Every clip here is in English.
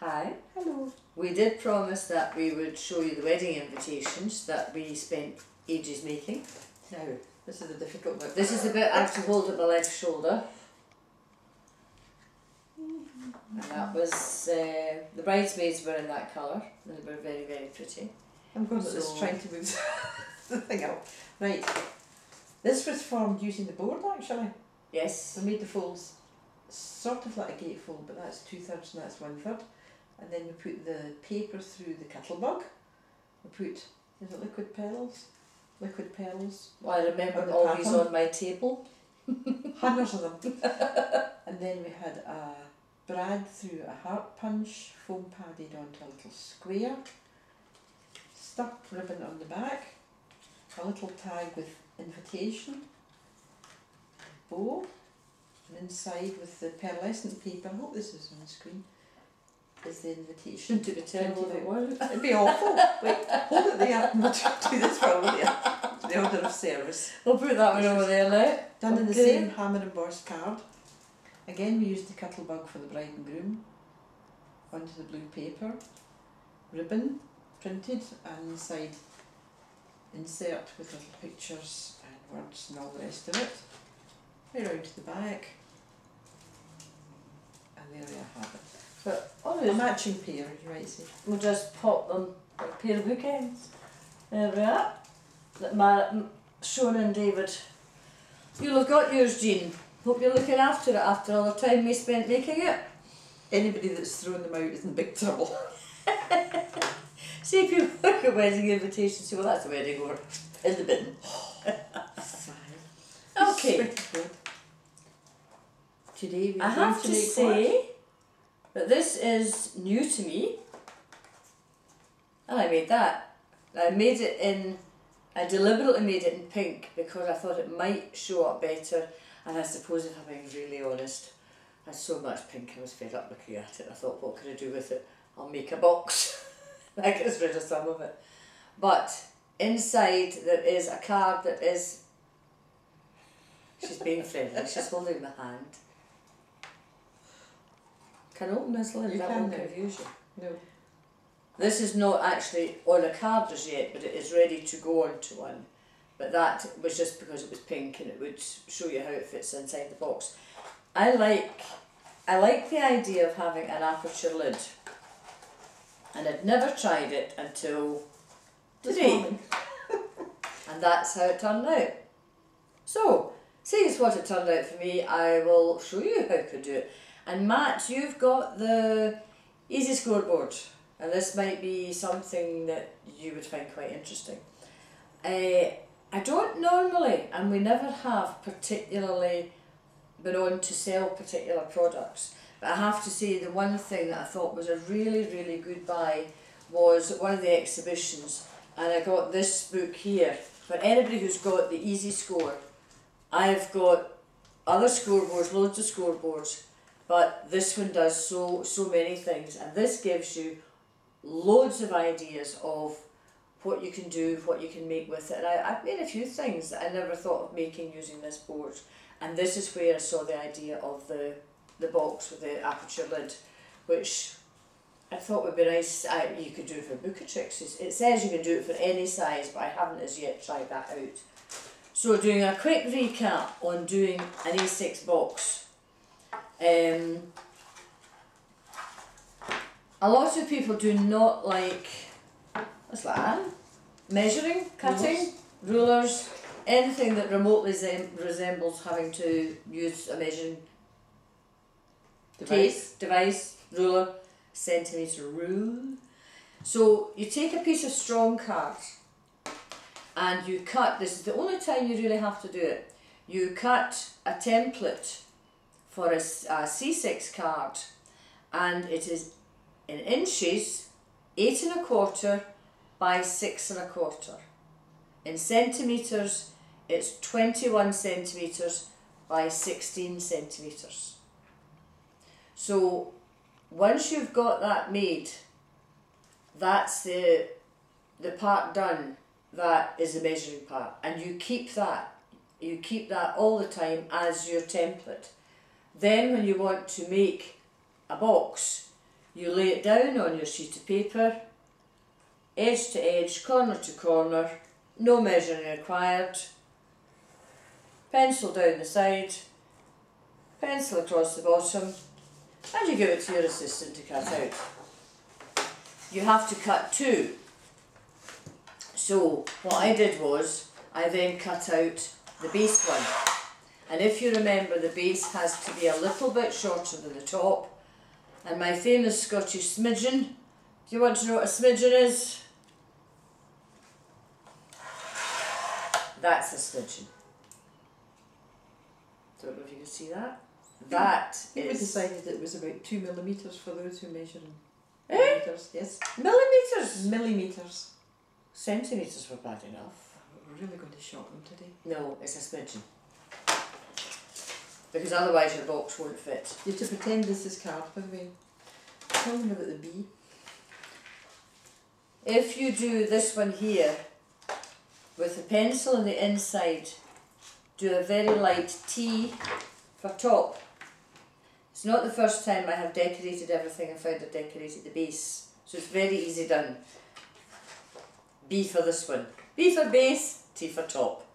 Hi. Hello. We did promise that we would show you the wedding invitations that we spent ages making. Now, this is the difficult bit. This is the bit I have to hold at my left shoulder. And that was, the bridesmaids were in that colour. They were very, very pretty. I'm good at this, trying to move the thing out. Right. This was formed using the board, actually. Yes. We made the folds sort of like a gatefold, but that's 2/3 and that's 1/3. And then we put the paper through the kettlebug. We put, is it liquid pearls? Liquid pearls. Well, I remember on the all these pattern. on my table. Hundreds of them. And then we had a brad through a heart punch, foam padded onto a little square, stuck ribbon on the back, a little tag with invitation, bow, and inside with the pearlescent paper, I hope this is on the screen, is the invitation. Shouldn't it be terrible if it wasn't? It'd be awful. Wait, hold it there and we'll do this for you. The order of service. We'll put that one over there now. Done in the Okay. same hammer embossed card. Again, we used the kettlebug for the bride and groom onto the blue paper. Ribbon printed, and inside insert with little pictures and words and all the rest of it. Right round to the back. And there we have it. But A always, matching pair, you might say. we'll just pop them like a pair of bookends. There we are. Shona and David. You'll have got yours, Jean. Hope you're looking after it after all the time we spent making it. Anybody that's thrown them out is in big trouble. See, people look at wedding invitations and say, well, that's a wedding or in the bin. Okay. Today we're I going have to make say that this is new to me. And I made that. I made it in, I deliberately made it in pink because I thought it might show up better. And I suppose, if I'm being really honest, I had so much pink I was fed up looking at it. I thought, what can I do with it? I'll make a box. That gets rid of some of it. But inside there is a card that is, she's being friendly, she's holding my hand. Can I open this lid? You That can won't now. confuse you. No. This is not actually on a card as yet, but it is ready to go onto one. But that was just because it was pink and it would show you how it fits inside the box. I like the idea of having an aperture lid. And I'd never tried it until today. And that's how it turned out. So, seeing as what it turned out for me, I will show you how to do it. And Matt, you've got the easy scoreboard. And this might be something that you would find quite interesting. I don't normally, and we never have particularly been on to sell particular products, but I have to say the one thing that I thought was a really, really good buy was one of the exhibitions, and I got this book here. For anybody who's got the easy score, I've got other scoreboards, loads of scoreboards, but this one does so many things, and this gives you loads of ideas of what you can do, what you can make with it. And I've made a few things that I never thought of making using this board. And this is where I saw the idea of the box with the aperture lid, which I thought would be nice. You could do it for Book of Tricks. It says you can do it for any size, but I haven't as yet tried that out. So doing a quick recap on doing an A6 box. A lot of people do not like, what's that? Measuring, cutting, rulers, anything that remotely resembles having to use a measuring device, ruler, centimetre rule. So you take a piece of strong card and you cut, this is the only time you really have to do it, you cut a template for a C6 card, and it is in inches 8 1/4 by 6 1/4. In centimetres it's 21 centimetres by 16 centimetres. So once you've got that made, that's the part done, that is the measuring part, and you keep that all the time as your template. Then when you want to make a box, You lay it down on your sheet of paper, edge to edge, corner to corner, no measuring required. Pencil down the side, pencil across the bottom, and you give it to your assistant to cut out. You have to cut two. So what I did was, I then cut out the base one. And if you remember, the base has to be a little bit shorter than the top. And my famous Scottish smidgen, do you want to know what a smidgen is? That's a smidgen. Don't know if you can see that. That We is... decided it was about 2 millimetres for those who measure in Eh? millimetres. Yes. Millimetres? Millimetres. Centimetres were bad enough. We're really going to shock them today. No, it's a smidgen. Because otherwise your box won't fit. You have to pretend this is card, by the way. Tell them about the bee. If you do this one here, with the pencil on the inside, do a very light T for top. It's not the first time I have decorated everything and found I've decorated the base. So it's very easy done. B for this one. B for base, T for top.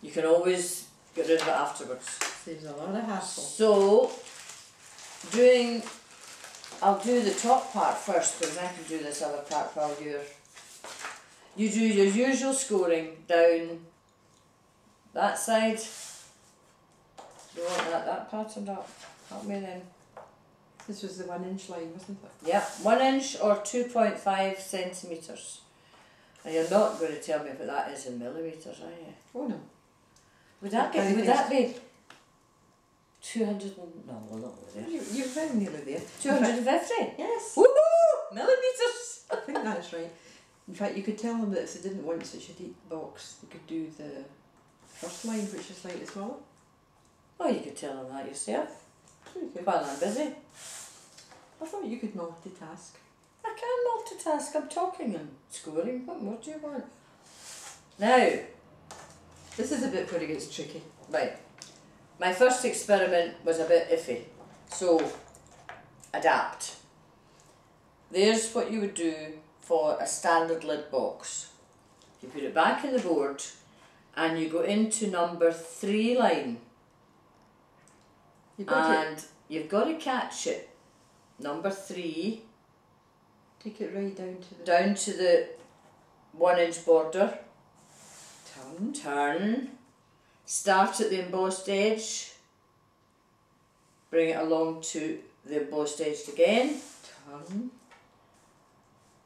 You can always get rid of it afterwards. Saves a lot of hassle. So, I'll do the top part first because I can do this other part while you do your usual scoring down that side. You want that patterned up? Help me then. This was the 1 inch line, wasn't it? Yep, 1 inch or 2.5 centimetres. And you're not going to tell me what that is in millimetres, are you? Oh no. Would that be 200 and, no, we're not over there. You're very nearly there. 250? Yes. Woohoo! Millimetres! I think that's right. In fact, you could tell them that if they didn't want such a deep box, they could do the first line, which is slightly smaller. Oh, you could tell them that yourself. Sure you could. While I'm busy. I thought you could multitask. I can multitask. I'm talking and scoring. What more do you want? Now, This is a bit where it gets tricky. right. My first experiment was a bit iffy. So, adapt. There's what you would do for a standard lid box. You put it back in the board and you go into number 3 line. You've got to catch it. Number 3. Take it right down to the... Down to the 1 inch border. Turn. Start at the embossed edge. Bring it along to the embossed edge again.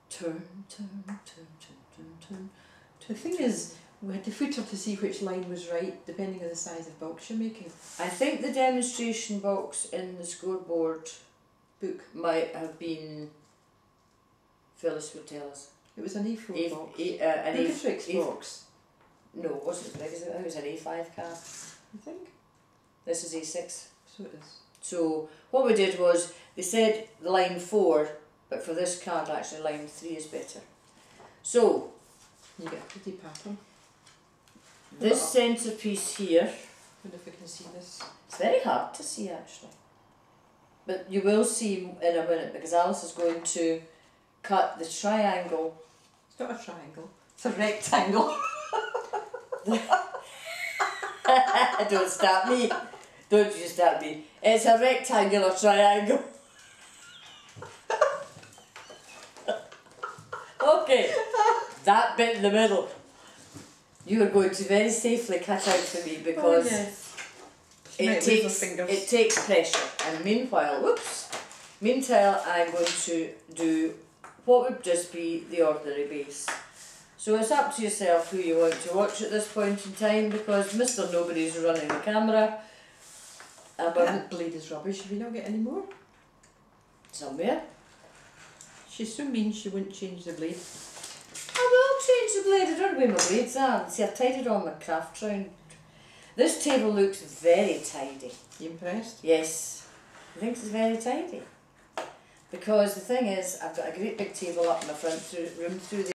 Turn. The thing is, we had to footer to see which line was right, depending on the size of box you're making. I think the demonstration box in the scoreboard Book. might have been, Phyllis would tell us. It was an A4 box. An Lucasfix box. No, it wasn't as big as it. I think it was an A5 card. You think? This is A6. So it is. So what we did was, they said line 4, but for this card actually line 3 is better. So, You get a pretty pattern. this centrepiece here, I wonder if we can see this. it's very hard to see actually. But you will see in a minute because Alice is going to cut the triangle. It's not a triangle, it's a rectangle. Don't stop me. Don't you stop me. It's a rectangular triangle. Okay, that bit in the middle. You are going to very safely cut out for me because it takes pressure. And meanwhile, meanwhile I'm going to do what would just be the ordinary base. So it's up to yourself who you want to watch at this point in time because Mr. Nobody's running the camera. That blade is rubbish. Have you not got any more? Somewhere. She's so mean she wouldn't change the blade. I will change the blade. I don't know where my blades are. See, I've tied it on my craft round. This table looks very tidy. You impressed? Yes. I think it's very tidy. Because the thing is, I've got a great big table up in the front room through the